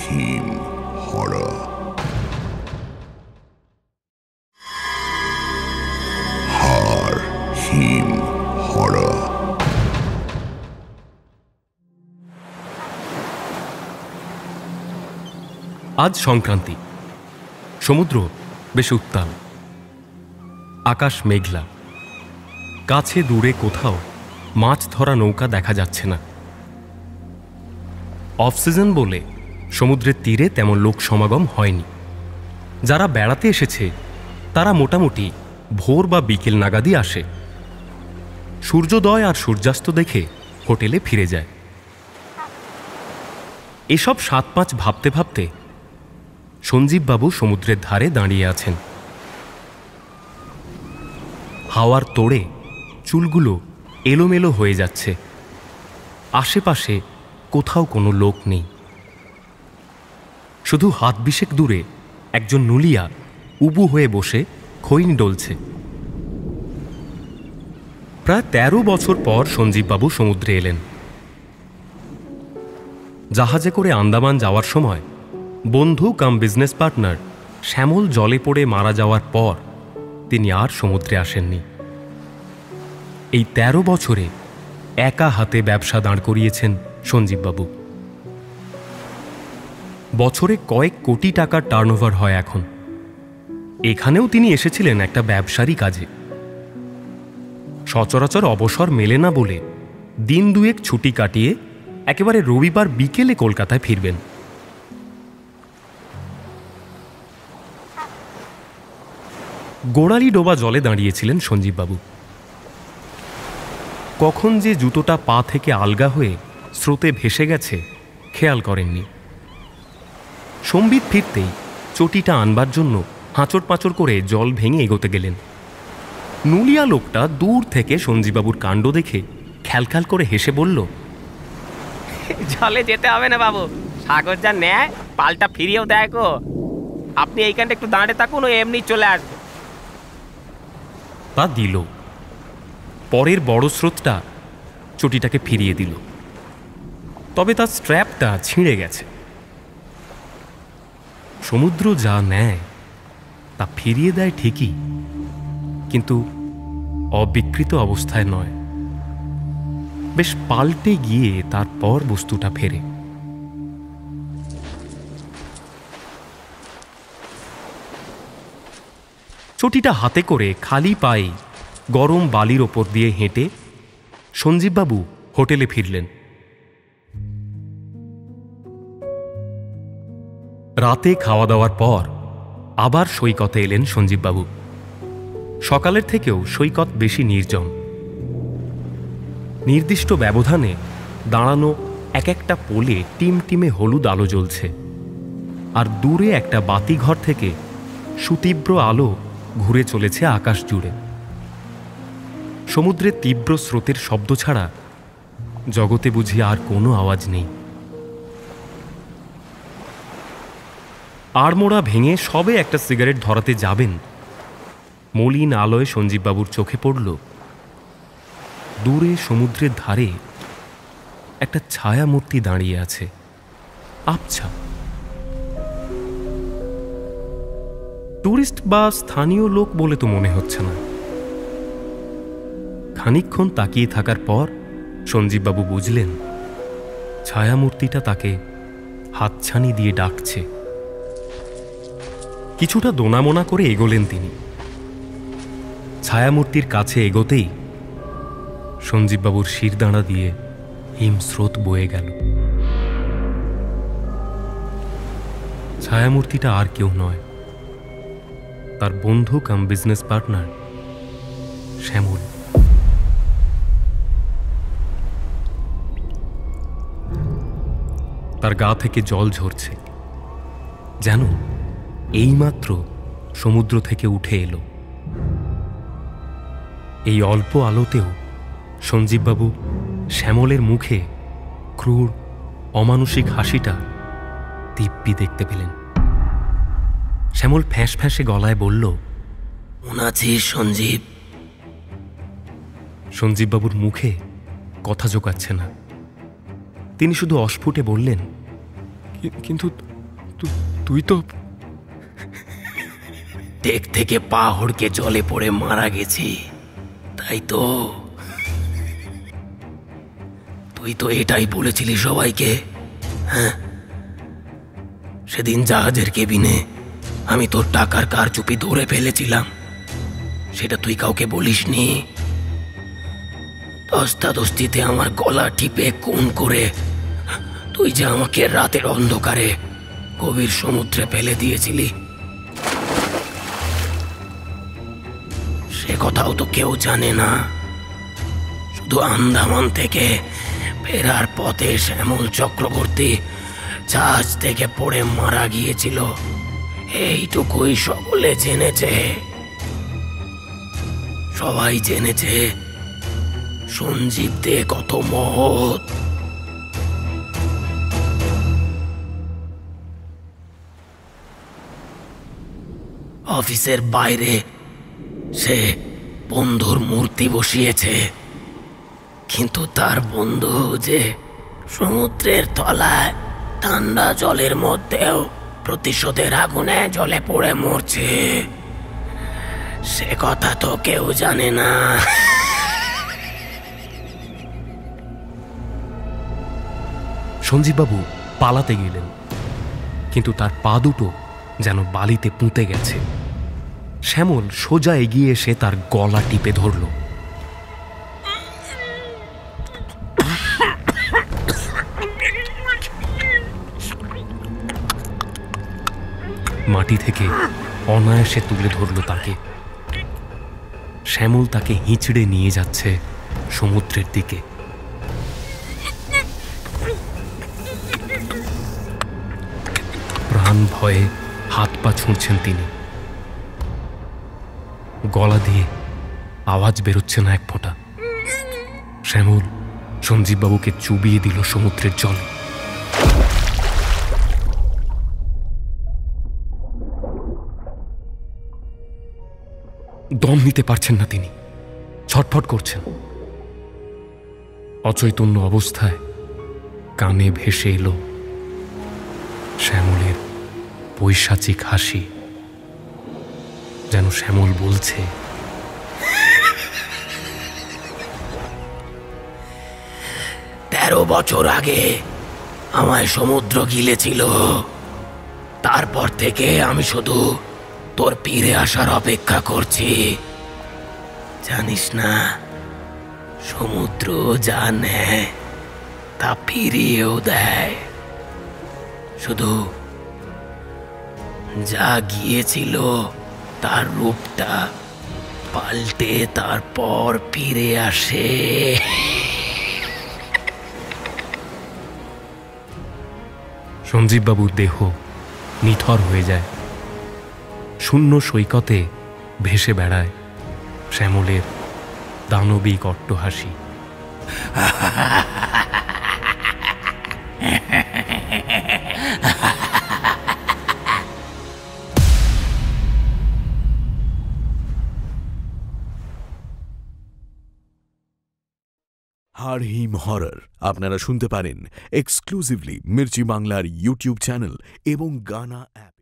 হিম হরা। হার হিম হরা। আজ সংক্রান্তি। সমুদ্র বেশ উত্তাল, আকাশ মেঘলা, কাছে দূরে কোথাও মাছ ধরা নৌকা দেখা যাচ্ছে না। অফ সিজন বলে সমুদ্রের তীরে তেমন লোক সমাগম হয়নি। যারা বেড়াতে এসেছে তারা মোটামুটি ভোর বা বিকেল নাগাদই আসে। সূর্যোদয় আর সূর্যাস্ত দেখে হোটেলে ফিরে যায়। এসব ৭-৫ ভাবতে ভাবতে সঞ্জীববাবু সমুদ্রের ধারে দাঁড়িয়ে আছেন। হাওয়ার তোড়ে চুলগুলো এলোমেলো হয়ে যাচ্ছে। আশেপাশে কোথাও কোনো লোক নেই। শুধু হাত বিশেক দূরে একজন নুলিয়া উবু হয়ে বসে খৈনি ডলছে। প্রায় ১৩ বছর পর সঞ্জীববাবু সমুদ্রে এলেন। জাহাজে করে আন্দামান যাওয়ার সময় বন্ধু কাম বিজনেস পার্টনার শ্যামল জলে পড়ে মারা যাওয়ার পর তিনি আর সমুদ্রে আসেননি। এই ১৩ বছরে একা হাতে ব্যবসা দাঁড় করিয়েছেন সঞ্জীববাবু। বছরে কয়েক কোটি টাকার টার্নওভার হয় এখন। এখানেও তিনি এসেছিলেন একটা ব্যবসারই কাজে। সচরাচর অবসর মেলে না বলে দিন দুয়েক ছুটি কাটিয়ে একেবারে রবিবার বিকেলে কলকাতায় ফিরবেন। গোড়ালি ডোবা জলে দাঁড়িয়েছিলেন সঞ্জীববাবু। কখন যে জুতোটা পা থেকে আলগা হয়ে স্রোতে ভেসে গেছে খেয়াল করেননি। সম্বিত ফিরতেই চটিটা আনবার জন্য হাঁচড় পাঁচড় করে জল ভেঙে এগোতে গেলেন। নুলিয়া লোকটা দূর থেকে সঞ্জীববাবুর কাণ্ড দেখে খ্যালখ্যাল করে হেসে বলল, জলে যেতে হবে না বাবু, সাগর যা নেয় পাল্টা ফিরিয়েও দেয় গো। আপনি এইখানটা একটু দাঁড়িয়ে থাকুন, ও এমনি চলে আসবে। তা দিল। পরের বড় স্রোতটা চটিটাকে ফিরিয়ে দিল, তবে তার স্ট্র্যাপটা ছিঁড়ে গেছে। সমুদ্র যা নেয় তা ফিরিয়ে দেয় ঠিকই, কিন্তু অবিকৃত অবস্থায় নয়। বেশ পাল্টে গিয়ে তারপর বস্তুটা ফেরে। চটিটা হাতে করে খালি পায়ে গরম বালির ওপর দিয়ে হেঁটে সঞ্জীববাবু হোটেলে ফিরলেন। রাতে খাওয়া দাওয়ার পর আবার সৈকতে এলেন সঞ্জীববাবু। সকালের থেকেও সৈকত বেশি নির্জন। নির্দিষ্ট ব্যবধানে দাঁড়ানো এক একটা পোলে টিমটিমে হলুদ আলো জ্বলছে, আর দূরে একটা বাতিঘর থেকে সুতীব্র আলো ঘুরে চলেছে আকাশ জুড়ে। সমুদ্রের তীব্র স্রোতের শব্দ ছাড়া জগতে বুঝি আর কোনো আওয়াজ নেই। আড়মোড়া ভেঙে সবে একটা সিগারেট ধরাতে যাবেন, মলিন আলোয় সঞ্জীববাবুর চোখে পড়ল দূরে সমুদ্রের ধারে একটা ছায়া মূর্তি দাঁড়িয়ে আছে, আবছা। টুরিস্ট বা স্থানীয় লোক বলে তো মনে হচ্ছে না। খানিকক্ষণ তাকিয়ে থাকার পর সঞ্জীববাবু বুঝলেন ছায়ামূর্তিটা তাকে হাতছানি দিয়ে ডাকছে। কিছুটা দোনামোনা করে এগোলেন তিনি। ছায়ামূর্তির কাছে এগোতেই সঞ্জীববাবুর শিরদাঁড়া দিয়ে হিমস্রোত বয়ে গেল। ছায়ামূর্তিটা আর কেউ নয়, তার বন্ধু কাম বিজনেস পার্টনার শ্যামল। তার গা থেকে জল ঝরছে, যেন এইমাত্র সমুদ্র থেকে উঠে এলো। এই অল্প আলোতেও সঞ্জীববাবু শ্যামলের মুখে ক্রূর অমানুষিক হাসিটা দিব্যি দেখতে পেলেন। শ্যামল ফ্যাঁস ফ্যাঁসে গলায় বলল, মনে আছিস সঞ্জীব? সঞ্জীববাবুর মুখে কথা জোগাচ্ছে না। তিনি শুধু অস্ফুটে বললেন, কিন্তু তুই তো টেক থেকে পা হড়কে জলে পড়ে মারা গেছি, তাই তো? তুই তো এটাই বলেছিলি সবাইকে, হ্যাঁ? সেদিন জাহাজের কেবিনে আমি তোর টাকার কারচুপি ধরে ফেলেছিলাম, সেটা তুই কাউকে বলিসনি। দস্তাদস্তিতে আমার গলা টিপে খুন করে তুই যে আমাকে রাতের অন্ধকারে গভীর সমুদ্রে ফেলে দিয়েছিলি, সে কথাও তো কেউ জানে না। শুধু আন্দামান থেকে ফেরার পথে শ্যামল চক্রবর্তী জাহাজ থেকে পড়ে মারা গিয়েছিল, এইটুকুই সকলে জেনেছে। সবাই জেনেছে সঞ্জীব দে কত মহৎ। অফিসের বাইরে সে বন্ধুর মূর্তি বসিয়েছে, কিন্তু তার বন্ধু যে সমুদ্রের তলায় ঠান্ডা জলের মধ্যেও প্রতিশোধের আগুনে জ্বলে পড়ে মরছে, সে কথা তো কেউ জানে না। সঞ্জীববাবু পালাতে গেলেন, কিন্তু তার পা দুটো যেন বালিতে পুঁতে গেছে। শ্যামল সোজা এগিয়ে এসে তার গলা টিপে ধরল। মাটি থেকে অনায়াসে তুলে ধরল তাকে। শ্যামল তাকে হিঁচড়ে নিয়ে যাচ্ছে সমুদ্রের দিকে। প্রাণ ভয়ে হাত পা ছুঁড়ছেন তিনি। গলা দিয়ে আওয়াজ বেরোচ্ছে না এক ফোঁটা। শ্যামল সঞ্জীববাবুকে চুবিয়ে দিল সমুদ্রের জল। দম নিতে পারছেন না তিনি, ছটফট করছেন। অচৈতন্য অবস্থায় কানে ভেসে এলো শ্যামলের পৈশাচিক হাসি। যেন শ্যামল বলছে, 13 বছর আগে আমায় সমুদ্র গিলেছিল, তারপর থেকে আমি শুধু তোর ফিরে আসার অপেক্ষা করছি। জানিস না, সমুদ্র যা নেয় তা ফিরিয়েও দেয়। শুধু যা গিয়েছিল তার রূপটা পাল্টে তারপর ফিরে আসে। সঞ্জীববাবুর দেহ নিথর হয়ে যায়। শূন্য সৈকতে ভেসে বেড়ায় শ্যামলের দানবিক অট্টহাসি। হাড় হিম হরর আপনারা শুনতে পারেন এক্সক্লুসিভলি মির্চি বাংলার ইউটিউব চ্যানেল এবং গানা অ্যাপ।